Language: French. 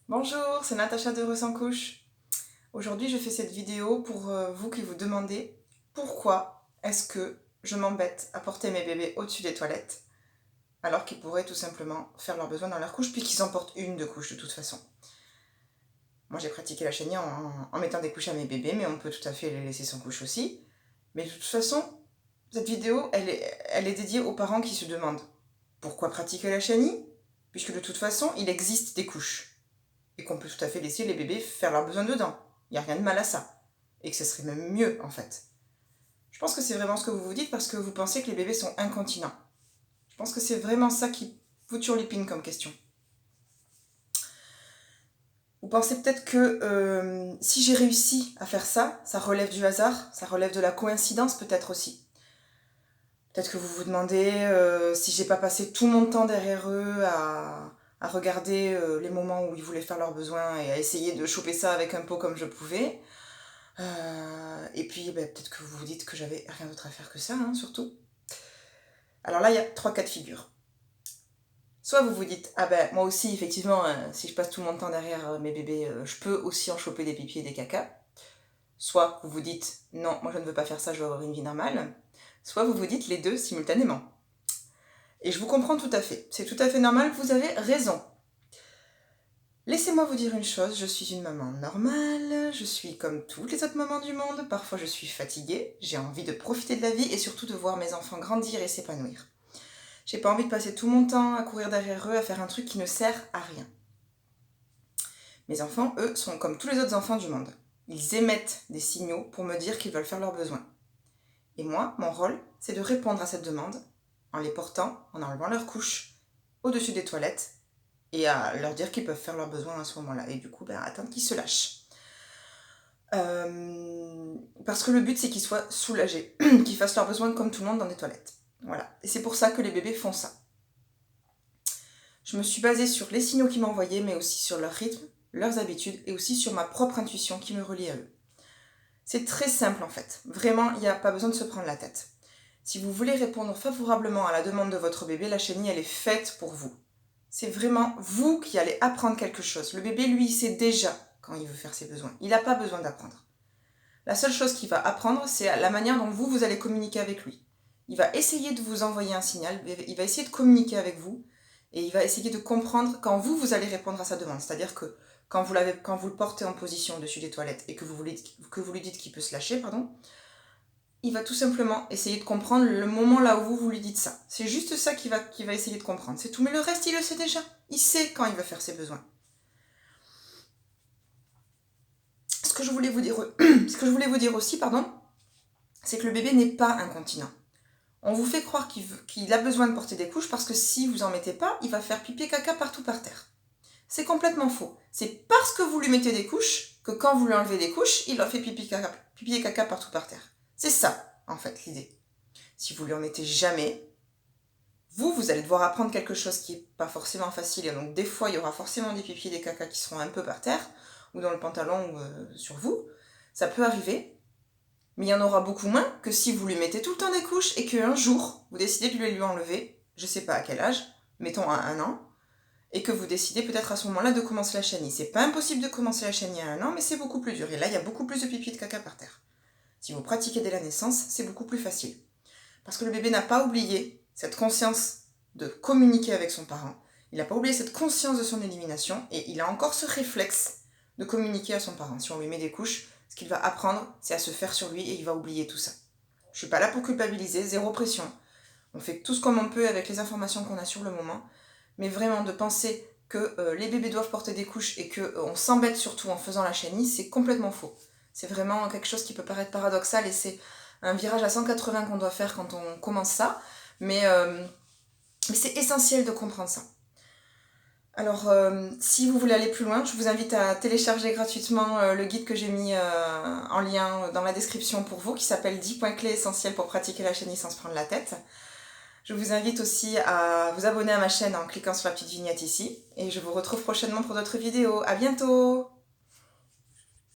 Bonjour, c'est Natacha de Heureux sans couche. Aujourd'hui, je fais cette vidéo pour vous qui vous demandez pourquoi est-ce que je m'embête à porter mes bébés au-dessus des toilettes alors qu'ils pourraient tout simplement faire leurs besoins dans leur couche puisqu'ils en portent une de couche de toute façon. Moi, j'ai pratiqué la chenille en mettant des couches à mes bébés, mais on peut tout à fait les laisser sans couche aussi. Mais de toute façon, cette vidéo, elle est dédiée aux parents qui se demandent pourquoi pratiquer la chenille puisque de toute façon, il existe des couches. Et qu'on peut tout à fait laisser les bébés faire leurs besoins dedans. Il n'y a rien de mal à ça. Et que ce serait même mieux, en fait. Je pense que c'est vraiment ce que vous vous dites parce que vous pensez que les bébés sont incontinents. Je pense que c'est vraiment ça qui vous turlupine comme question. Vous pensez peut-être que si j'ai réussi à faire ça, ça relève du hasard, ça relève de la coïncidence peut-être aussi. Peut-être que vous vous demandez si j'ai pas passé tout mon temps derrière eux à regarder les moments où ils voulaient faire leurs besoins et à essayer de choper ça avec un pot comme je pouvais. Et puis peut-être que vous vous dites que j'avais rien d'autre à faire que ça, hein, surtout. Alors là, il y a 3 cas de figure. Soit vous vous dites, ah ben moi aussi, effectivement, si je passe tout mon temps derrière mes bébés, je peux aussi en choper des pipis et des cacas. Soit vous vous dites, non, moi je ne veux pas faire ça, je veux avoir une vie normale. Soit vous vous dites les deux simultanément. Et je vous comprends tout à fait. C'est tout à fait normal, vous avez raison. Laissez-moi vous dire une chose, je suis une maman normale, je suis comme toutes les autres mamans du monde, parfois je suis fatiguée, j'ai envie de profiter de la vie et surtout de voir mes enfants grandir et s'épanouir. J'ai pas envie de passer tout mon temps à courir derrière eux, à faire un truc qui ne sert à rien. Mes enfants, eux, sont comme tous les autres enfants du monde. Ils émettent des signaux pour me dire qu'ils veulent faire leurs besoins. Et moi, mon rôle, c'est de répondre à cette demande en les portant, en enlevant leurs couches, au-dessus des toilettes, et à leur dire qu'ils peuvent faire leurs besoins à ce moment-là. Et du coup, attendre qu'ils se lâchent. Parce que le but, c'est qu'ils soient soulagés, qu'ils fassent leurs besoins comme tout le monde dans des toilettes. Voilà. Et c'est pour ça que les bébés font ça. Je me suis basée sur les signaux qu'ils m'envoyaient, mais aussi sur leur rythme, leurs habitudes, et aussi sur ma propre intuition qui me relie à eux. C'est très simple en fait. Vraiment, il n'y a pas besoin de se prendre la tête. Si vous voulez répondre favorablement à la demande de votre bébé, la chenille, elle est faite pour vous. C'est vraiment vous qui allez apprendre quelque chose. Le bébé, lui, il sait déjà quand il veut faire ses besoins. Il n'a pas besoin d'apprendre. La seule chose qu'il va apprendre, c'est la manière dont vous allez communiquer avec lui. Il va essayer de vous envoyer un signal, il va essayer de communiquer avec vous, et il va essayer de comprendre quand vous allez répondre à sa demande. C'est-à-dire que quand vous le portez en position dessus des toilettes et que vous lui dites qu'il peut se lâcher, il va tout simplement essayer de comprendre le moment là où vous lui dites ça. C'est juste ça qu'il va essayer de comprendre. C'est tout, mais le reste, il le sait déjà. Il sait quand il va faire ses besoins. Ce que je voulais vous dire aussi, c'est que le bébé n'est pas incontinent. On vous fait croire qu'il a besoin de porter des couches parce que si vous en mettez pas, il va faire pipi et caca partout par terre. C'est complètement faux. C'est parce que vous lui mettez des couches que quand vous lui enlevez des couches, il en fait pipi et caca partout par terre. C'est ça, en fait, l'idée. Si vous lui en mettez jamais, vous allez devoir apprendre quelque chose qui n'est pas forcément facile. Et donc, des fois, il y aura forcément des pipis et des cacas qui seront un peu par terre, ou dans le pantalon, ou sur vous. Ça peut arriver, mais il y en aura beaucoup moins que si vous lui mettez tout le temps des couches et qu'un jour, vous décidez de lui enlever, je sais pas à quel âge, mettons à 1 an, et que vous décidez peut-être à ce moment-là de commencer la chenille. C'est pas impossible de commencer la chenille à 1 an, mais c'est beaucoup plus dur. Et là, il y a beaucoup plus de pipi et de caca par terre. Si vous pratiquez dès la naissance, c'est beaucoup plus facile. Parce que le bébé n'a pas oublié cette conscience de communiquer avec son parent. Il n'a pas oublié cette conscience de son élimination et il a encore ce réflexe de communiquer à son parent. Si on lui met des couches, ce qu'il va apprendre, c'est à se faire sur lui et il va oublier tout ça. Je suis pas là pour culpabiliser, zéro pression. On fait tout ce qu'on peut avec les informations qu'on a sur le moment, mais vraiment de penser que les bébés doivent porter des couches et qu'on s'embête surtout en faisant la chenille, c'est complètement faux. C'est vraiment quelque chose qui peut paraître paradoxal et c'est un virage à 180 qu'on doit faire quand on commence ça, mais c'est essentiel de comprendre ça. Alors, si vous voulez aller plus loin, je vous invite à télécharger gratuitement le guide que j'ai mis en lien dans la description pour vous, qui s'appelle 10 points clés essentiels pour pratiquer la chenille sans se prendre la tête. Je vous invite aussi à vous abonner à ma chaîne en cliquant sur la petite vignette ici, et je vous retrouve prochainement pour d'autres vidéos. À bientôt!